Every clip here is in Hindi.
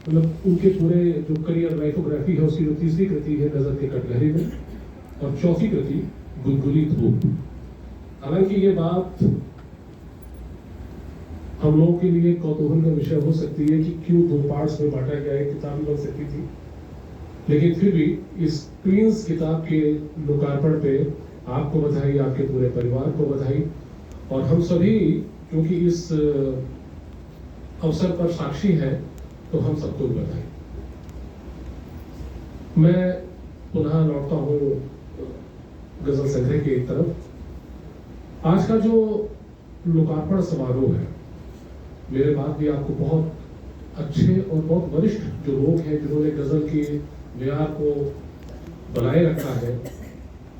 मतलब उनके पूरे जो करियर लाइफोग्राफी है उसकी जो तीसरी कृति है नजर के कटघरे में, और चौथी कृति गुलगुली धूप। हालांकि ये बात हम लोगों के लिए कौतूहल का विषय हो सकती है कि क्यों दो पार्ट्स में बांटा गया है, किताब भी बन सकती थी, लेकिन फिर भी इस क्वींस किताब के लोकार्पण पे आपको बधाई, आपके पूरे परिवार को बधाई, और हम सभी क्योंकि इस अवसर पर साक्षी हैं तो हम सबको बधाई। मैं पुनः लौटता हूँ गजल संग्रह की तरफ। आज का जो लोकार्पण समारोह है, मेरे बाद भी आपको बहुत अच्छे और बहुत वरिष्ठ जो लोग हैं जिन्होंने गजल के म्यार को बनाए रखा है,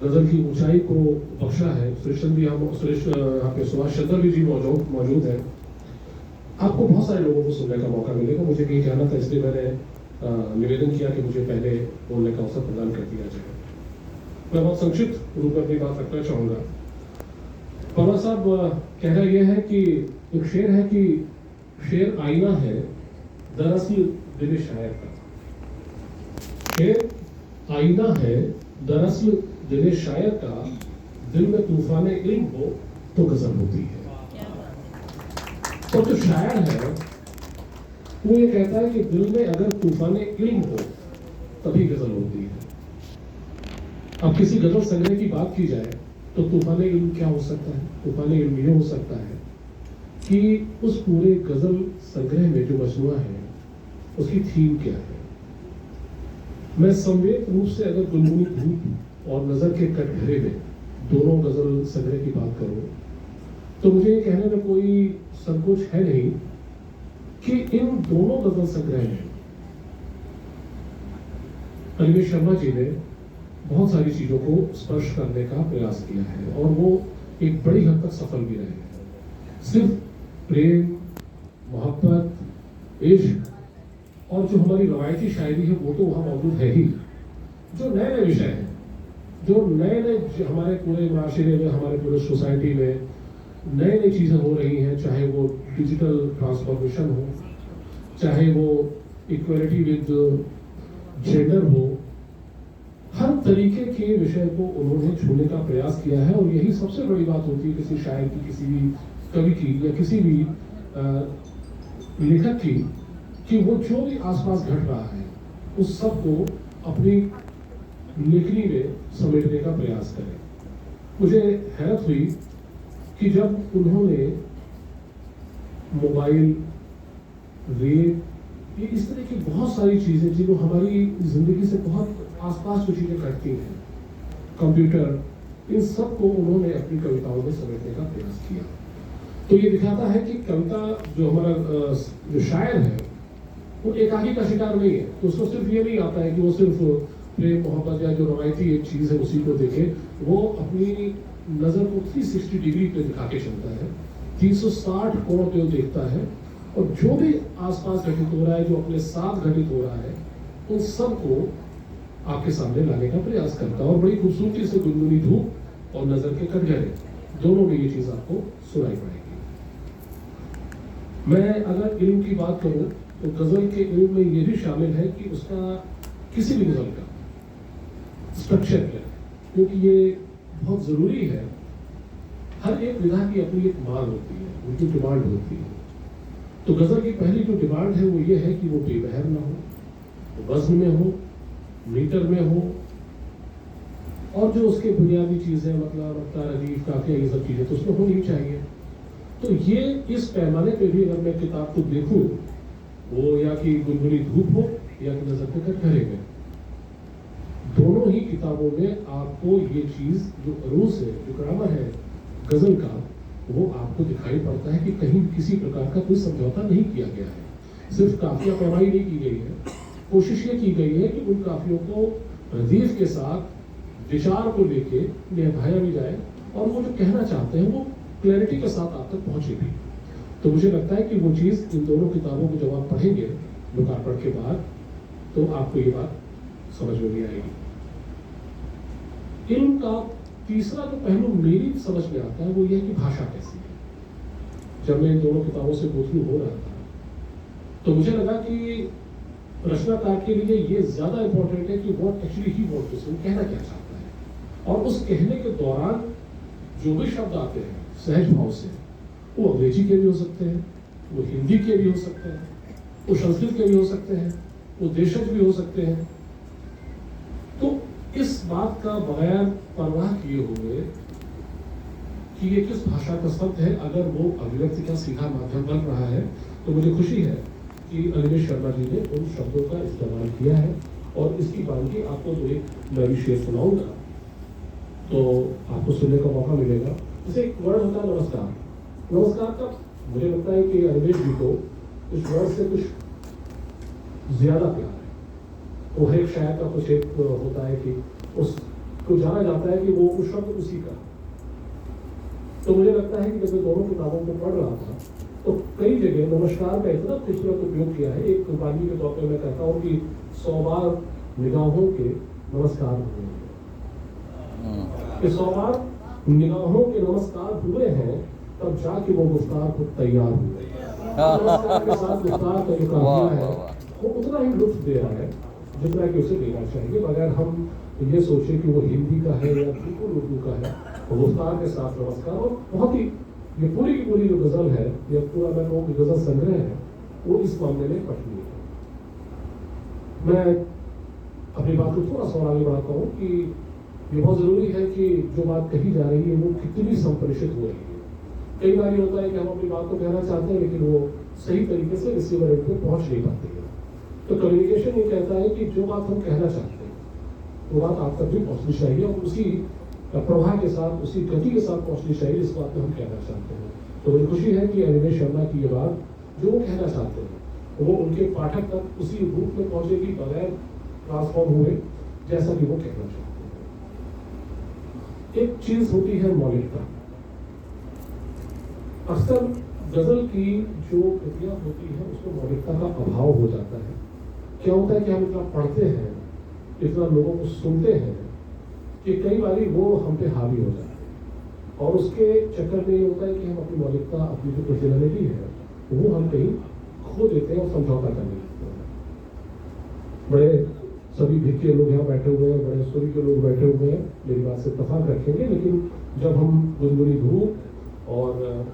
गजल की ऊंचाई को बख्शा है। सुरेश यहाँ पे सुभाष चंद्र जी मौजूद है। आपको बहुत सारे लोगों को सुनने का मौका मिलेगा। मुझे कहीं जाना था, इसलिए मैंने निवेदन किया कि मुझे पहले बोलने का अवसर प्रदान कर दिया जाए। मैं बहुत संक्षिप्त रूप में अपनी बात रखना चाहूंगा। पवार साहब कहना यह है कि एक शेर है कि शेर आईना है दरअसल दिल शायर का। शेर आईना है दरअसल दिल शायर का, दिल में तूफान इल्म हो तो गजल होती है। और जो शायर है वो ये कहता है कि दिल में अगर तूफान इल्म हो तभी गजल होती है। अब किसी गजल संग्रह की बात की जाए तो तूफान इल्म क्या हो सकता है? तूफान इल्म ये हो सकता है कि उस पूरे गजल संग्रह में जो मजमुआ है उसकी थीम क्या है। मैं संवेद रूप से अगर गुनगुनी धूप और नजर के कटघरे में दोनों गजल संग्रह की बात करूं तो मुझे ये कहने में कोई संकोच है नहीं कि इन दोनों गजल संग्रह में अनिमेष शर्मा जी ने बहुत सारी चीजों को स्पर्श करने का प्रयास किया है और वो एक बड़ी हद तक सफल भी रहे हैं। सिर्फ प्रेम, मोहब्बत, इश्क और जो हमारी रवायती शायरी है वो तो वहाँ मौजूद है ही। जो नए नए विषय हैं, जो नए नए हमारे पूरे माशरे में, हमारे पूरे सोसाइटी में नई नई चीज़ें हो रही हैं, चाहे वो डिजिटल ट्रांसफॉर्मेशन हो, चाहे वो इक्वलिटी विद जेंडर हो, हर तरीके के विषय को उन्होंने छूने का प्रयास किया है। और यही सबसे बड़ी बात होती है किसी शायर की, किसी भी कवि की या किसी भी लेखक की, कि वो जो भी आसपास घट रहा है उस सब को अपनी लेखनी में समेटने का प्रयास करें। मुझे हैरत हुई कि जब उन्होंने मोबाइल, रेप, ये इस तरह की बहुत सारी चीज़ें जो हमारी ज़िंदगी से बहुत आसपास जो चीज़ें घटती हैं, कंप्यूटर, इन सब को उन्होंने अपनी कविताओं में समेटने का प्रयास किया। तो ये दिखाता है कि कविता जो हमारा जो शायर है वो एकाकी का शिकार नहीं है। तो उसको सिर्फ ये नहीं आता है कि वो सिर्फ प्रेम, मोहब्बत या जो रवायती एक चीज़ है उसी को देखे। वो अपनी नज़र को 360 डिग्री पे दिखा के चलता है, 360 कोण पे वो देखता है, और जो भी आसपास घटित हो रहा है, जो अपने साथ घटित हो रहा है, उन सब को आपके सामने लाने का प्रयास करता है। और बड़ी खूबसूरती से गुनगुनी धूप और नजर के कटघरे दोनों में ये चीज आपको सुनाई पड़ेगी। मैं अगर इल्म की बात करूं तो गजल के इल्म में ये भी शामिल है कि उसका किसी भी गजल का स्ट्रक्चर क्या है, क्योंकि ये बहुत जरूरी है। हर एक विधा की अपनी एक मांग होती है, उनकी डिमांड होती है। तो गजल की पहली जो डिमांड है वो ये है कि वो बेबहर ना हो, वज़न में हो, मीटर में हो, और जो उसके बुनियादी चीज़ें मतलब रफ्तार, अजीब, काफिया, ये सब चीज़ें तो उसमें होनी चाहिए। तो ये इस पैमाने पे भी अगर मैं किताब को देखूं, वो या कि गुनगुनी धूप हो या कि नजर के कटघरे में, दोनों ही किताबों में आपको ये चीज़ जो अरूज है, जो ग्रामर है गजल का, वो आपको दिखाई पड़ता है कि कहीं किसी प्रकार का कोई समझौता नहीं किया गया है। सिर्फ काफिया पैमाई नहीं की गई है, कोशिश ये की गई है कि उन काफियों को रदीफ के साथ विचार को लेके निभाया भी जाए और वो जो कहना चाहते हैं वो क्लैरिटी के साथ आप तक पहुंचे भी। तो मुझे लगता है कि वो चीज़ इन दोनों किताबों को जब आप पढ़ेंगे लोकार्पण के बाद तो आपको ये बात समझ में भी आएगी। इल्म का तीसरा जो पहलू मेरी समझ में आता है वो ये है कि भाषा कैसी है। जब मैं इन दोनों किताबों से गो थ्रू हो रहा था तो मुझे लगा कि रचनाकार के लिए ये ज्यादा इंपॉर्टेंट है कि what actually he want to say, कहना क्या चाहता है। और उस कहने के दौरान जो भी शब्द आते हैं सहज भाव से, वो अंग्रेजी के भी हो सकते हैं, वो हिंदी के भी हो सकते हैं, वो संस्कृत के भी हो सकते हैं, वो देशज भी हो सकते हैं। तो इस बात का बगैर परवाह किए हुए कि ये किस भाषा का शब्द है, अगर वो अभिव्यक्ति का सीधा माध्यम बन रहा है, तो मुझे खुशी है कि अनिमेष शर्मा जी ने उन शब्दों का इस्तेमाल किया है। और इसकी बानगी आपको जो एक मैं भी शेर सुनाऊंगा तो आपको सुनने का मौका मिलेगा। जैसे एक वर्ड होता है नमस्कार। नमस्कार का मुझे लगता है कि अनिमेष जी को इस वर्ड से कुछ ज्यादा प्यार है। वो हर एक शायर का कुछ एक होता है कि उसको जाना जाता है कि वो उस शब्द उसी का। तो मुझे लगता है कि जब मैं दोनों किताबों को पढ़ रहा था तो कई जगह नमस्कार का इतना खूबसूरत उपयोग किया है। एक कुर्बानी के तौर पे मैं कहता हूँ कि 100 बार निगाहों के नमस्कार हुए हैं, 100 बार निगाहों के नमस्कार हुए हैं, तब जाके वो गुफ्तार खुद तैयार हुए। नमस्कार के साथ गुफ्तार का जो काफिला है वो उतना ही लुत्फ दे रहा है जितना कि उसे देना चाहिए, बगैर हम ये सोचे कि वो हिंदी का है या बिल्कुल उर्दू का है। गुफ्तार के साथ नमस्कार। और बहुत ही ये पूरी की पूरी जो गजल है, या पूरा मैं कहूँ गजल संग्रह है, वो इस मामले में पठनीय है। मैं अपनी बात को थोड़ा सा आगे बढ़ाता हूँ कि ये बहुत जरूरी है कि जो बात कही जा रही है वो कितनी संप्रेषित हो रही है। कई बार ये होता है कि हम अपनी बात को कहना चाहते हैं लेकिन वो सही तरीके से रिसीवर एंड पे पहुंच नहीं पाती है। तो कम्युनिकेशन ये कहता है कि जो बात हम कहना चाहते हैं वो बात आप तक भी पहुंचनी चाहिए और उसी प्रवाह के साथ, उसी गति के साथ पहुंचनी चाहिए जिस बात में हम कहना चाहते हैं। तो मुझे खुशी है कि अनिमेष शर्मा की ये बात जो वो कहना चाहते हैं वो उनके पाठक तक उसी रूप में पहुंचेगी, बगैर ट्रांसफॉर्म हुए जैसा कि वो कहना चाहते हैं। एक चीज होती है मौलिकता। अक्सर गजल की जो कृतियां होती है उसमें मौलिकता का अभाव हो जाता है। क्या होता है कि हम इतना पढ़ते हैं, इतना लोगों को सुनते हैं कि कई बारी वो हम पे हावी हो जाते हैं और उसके चक्कर में ये होता है कि हम अपनी मौलिकता, अपनी जो पर्सनैलिटी है वो हम कहीं खो देते हैं और समझौता करने लगते हैं। बड़े सभी भिक्के लोग यहाँ बैठे हुए हैं, बड़े सुरी के लोग बैठे हुए हैं, मेरी बात से इत्तेफाक रखेंगे, लेकिन जब हम गुनगुनी धूप और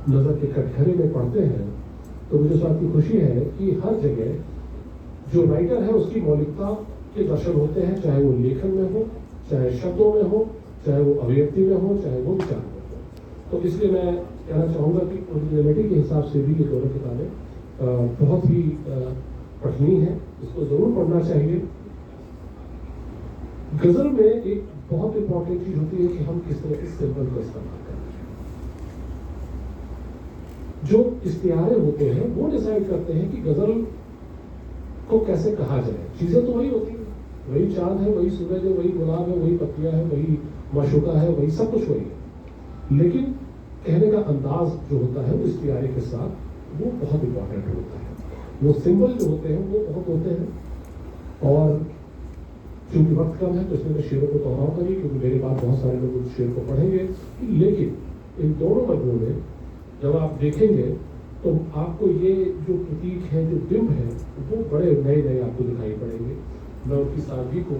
नजर के कटघरे में पढ़ते हैं तो मुझे इस बात की खुशी है कि हर जगह जो राइटर है उसकी मौलिकता के दर्शन होते हैं, चाहे वो लेखन में हो, चाहे शब्दों में हो, चाहे वो अभिव्यक्ति में हो, चाहे वो विचार में हो। तो इसलिए मैं कहना चाहूँगा कि ओरिजिनलिटी के हिसाब से भी ये दोनों किताबें बहुत ही पठनीय है, इसको जरूर पढ़ना चाहिए। गजल में एक बहुत इंपॉर्टेंट चीज होती है कि हम किस तरह के सिंबल का इस्तेमाल करते हैं। जो इश्तिहारे होते हैं वो डिसाइड करते हैं कि गजल को कैसे कहा जाए। चीजें तो वही होती है, वही चांद है, वही सूरज है, वही गुलाब है, वही पत्तियां है, वही माशूका है, वही सब कुछ वही है, लेकिन कहने का अंदाज जो होता है वो इश्तिहारे के साथ वो बहुत इंपॉर्टेंट होता है। वो सिंबल जो होते हैं वो बहुत होते हैं। और क्योंकि वक्त कम है तो इसमें मैं शेरों को दोहराऊंगा नहीं, क्योंकि मेरे पास बहुत सारे लोग उस शेर को पढ़ेंगे, लेकिन इन दोनों मजमून में जब आप देखेंगे तो आपको ये जो प्रतीक है, जो बिंब है, वो बड़े नए नए आपको दिखाई पड़ेंगे। मैं उनकी सादगी को,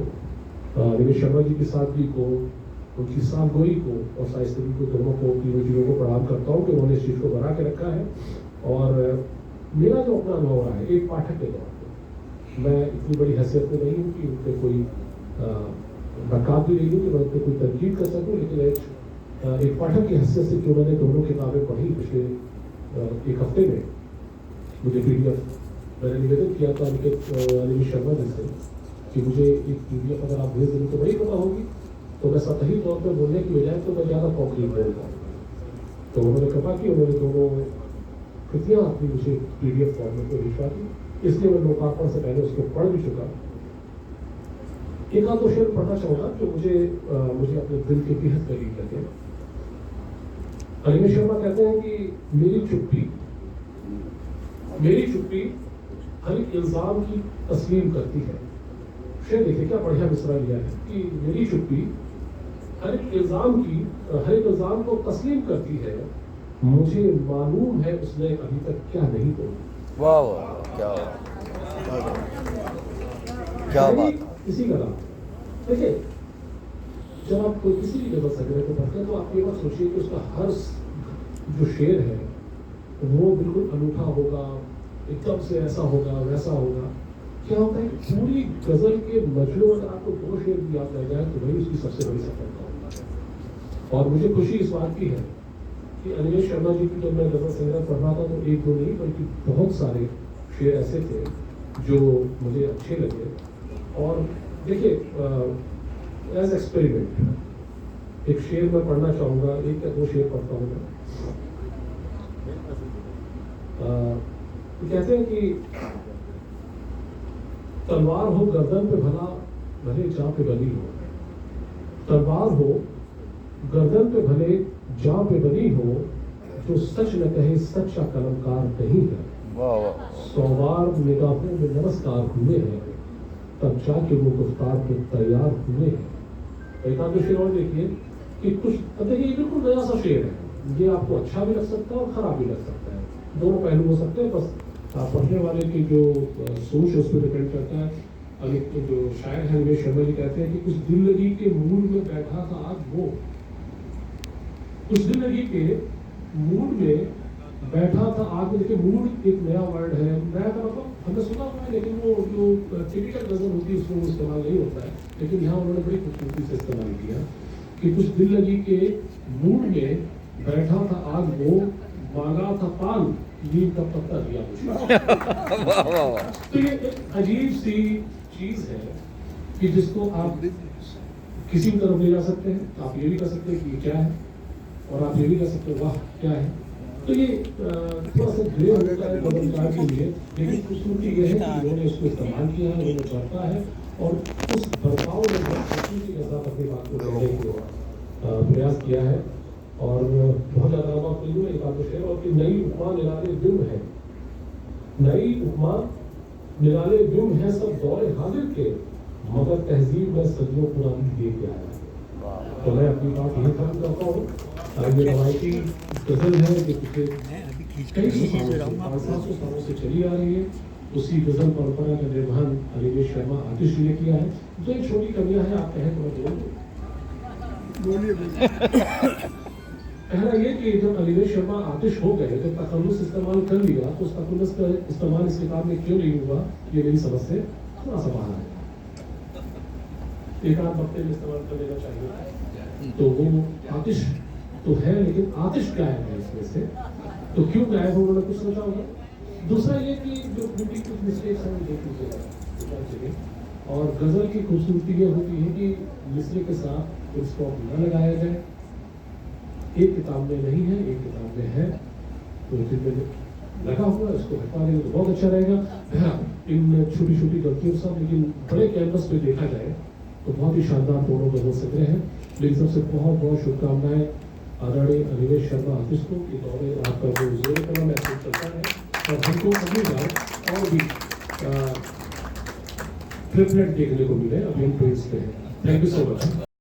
अनिमेष शर्मा जी की सादगी को, उनकी सालगोई को और साहित्यिकी को, दोनों को, तीनों चीज़ों को प्रणाम करता हूँ कि उन्होंने इस चीज़ को बना के रखा है। और मेरा जो अपना अनुभव रहा है एक पाठक के तौर पर, मैं इतनी बड़ी हैसियत में नहीं हूँ कि उन पर कोई नकाब भी नहीं हूँ कि मैं उन पर कोई तनकीद कर सकूँ, लेकिन एक पाठक की हैसियत से जो मैंने दोनों किताबें पढ़ी पिछले एक हफ्ते में, मुझे PDF मैंने निवेदन किया था उनके अनिमेष शर्मा जी से कि मुझे एक PDF अगर आप भेज दें तो बड़ी पता होगी। तो मैं सतही तौर पर बोलने की बजाय तो मैं ज़्यादा कॉन्क्रीट बोलता हूँ। तो उन्होंने कृपा की, उन्होंने दोनों कृतियाँ अपनी मुझे PDF फॉर्मेट में भिजवा दी, इसलिए मैं लोकार्पण से पहले उसको पढ़ भी चुका। एक आध दो शेर पढ़ना चाहूँगा जो मुझे अपने दिल के बेहद करीब लगे। अनिमेष शर्मा कहते हैं कि मेरी चुप्पी हर एक इल्जाम की तस्लीम करती है। शेर देखिए क्या बढ़िया मिसरा लिया है कि मेरी चुप्पी हर एक इल्जाम को तस्लीम करती है, मुझे मालूम है उसने अभी तक क्या नहीं बोला। वाह वाह, क्या क्या शायरी बात है। इसी का नाम है। देखिए, जब आप कोई किसी भी गजल संग्रह को पढ़ते हैं तो आप ये बात सोचिए कि उसका हर जो शेर है वो बिल्कुल अनूठा होगा, एकदम से ऐसा होगा, वैसा होगा। क्या होता है कि पूरी गजल के मजमू अगर आपको 2 शेर भी याद रह जाए तो वही उसकी सबसे बड़ी सफलता होता है। और मुझे खुशी इस बात की है कि अनिमेष शर्मा जी की जब मैं गजल संग्रह पढ़ रहा था तो 1-2 नहीं बल्कि बहुत सारे शेर ऐसे थे जो मुझे अच्छे लगे। और देखिए, एज एक्सपेरिमेंट एक शेर मैं पढ़ना चाहूँगा, 1 या 2 शेर पढ़ता हूँ मैं। कहते हैं कि तलवार हो गर्दन पे भला भले जा पे बनी हो, तलवार हो गर्दन पे भले जा पे बनी हो, जो सच न कहे सच्चा कलमकार नहीं है। वाह वाह। 100 बार निगाहों में नमस्कार हुए हैं, तब जाके वो गुफ्तार पे तैयार हुए हैं। एक आध शेर और देखिए कि कुछ देखिए, ये बिल्कुल नया सा शेर है, ये आपको अच्छा भी लग सकता है और खराब भी लग सकता है, दोनों पहलू हो सकते हैं। बस पढ़ने वाले की जो सोच है उस पर डिपेंड करता है। अभी जो शायर है अनिमेष शर्मा जी कहते हैं कि उस दिल लगी के मूड में बैठा था आज वो, उस दिल लगी के मूड में बैठा था आग। देखिए, मूड एक नया वर्ड है, नया का मतलब हमने सुना हुआ है लेकिन वो जो टिपिकल गजल होती है उसमें इस्तेमाल नहीं होता है, लेकिन यहाँ उन्होंने बड़ी खूबसूरती से इस्तेमाल किया कि कुछ दिल लगी के मूड में बैठा था आग वो, मांगा था पान नीम का पत्ता दिया मुझे। तो ये एक अजीब सी चीज है कि जिसको आप किसी भी तरफ ले जा सकते हैं। आप ये भी कह सकते हैं कि ये क्या है, और आप ये भी कह सकते हैं वाह क्या है। तो ये थोड़ा सा ग्रे होता है बदलकार के लिए, लेकिन खूबसूरती ये है कि उन्होंने इसको इस्तेमाल किया है, उन्होंने बरता है और उस बर्ताव में खूबसूरती के साथ अपनी बात को कहने को प्रयास किया है। और बहुत ज़्यादा लंबा फिल्म है, एक आध शेर और कि नई उपमा निराले बिंब है, नई उपमा निराले बिंब है सब दौरे हाजिर के, मगर तहजीब में सदियों पुरानी दे के आया। तो मैं अपनी बात यही खत्म करता हूँ। ये रवायती गजल है जो पिछले कई सौ सालों से चली आ रही है। उसी गजल परंपरा का निर्वहन अनिमेष शर्मा आतिश जी ने किया है। जो एक छोटी कमियां है, आप कहें तो मैं बोल दूं। पहला ये कि जब अनिमेष शर्मा आतिश हो गए तो तखल्लुस इस्तेमाल कर लिया, तो उस तखल्लुस का इस्तेमाल इस किताब में क्यों नहीं हुआ, ये मेरी समझ से थोड़ा सा बाहर है। एक आध वक्ते में इस्तेमाल कर लेना चाहिए। तो वो आतिश तो है, लेकिन आतिश गायब है इसमें से, तो क्यों गायब हो, उन्होंने कुछ सोचा होगा। दूसरा ये कि जो कुछ मिस्टेक्स हैं वो देख लीजिएगा। और गजल की खूबसूरती ये होती है कि मिसरे के साथ फुल स्टॉप न लगाया जाए। एक किताब में नहीं है, एक किताब में है, तो जिनमें लगा हुआ है उसको हटा देंगे तो बहुत अच्छा रहेगा। इन छोटी छोटी गलतियों से, लेकिन बड़े कैनवस पे देखा जाए तो बहुत ही शानदार दोनों गजल संग्रह हैं। लेकिन सबसे बहुत बहुत शुभकामनाएं आदरणीय अनिमेष शर्मा आतिश को, कि दौरे आपका जो जोर कला महसूस चलता है और हमको अगली बार और भी ट्रिपलेट देखने को मिले। अभी हम ट्रेस पे हैं। Thank you so much.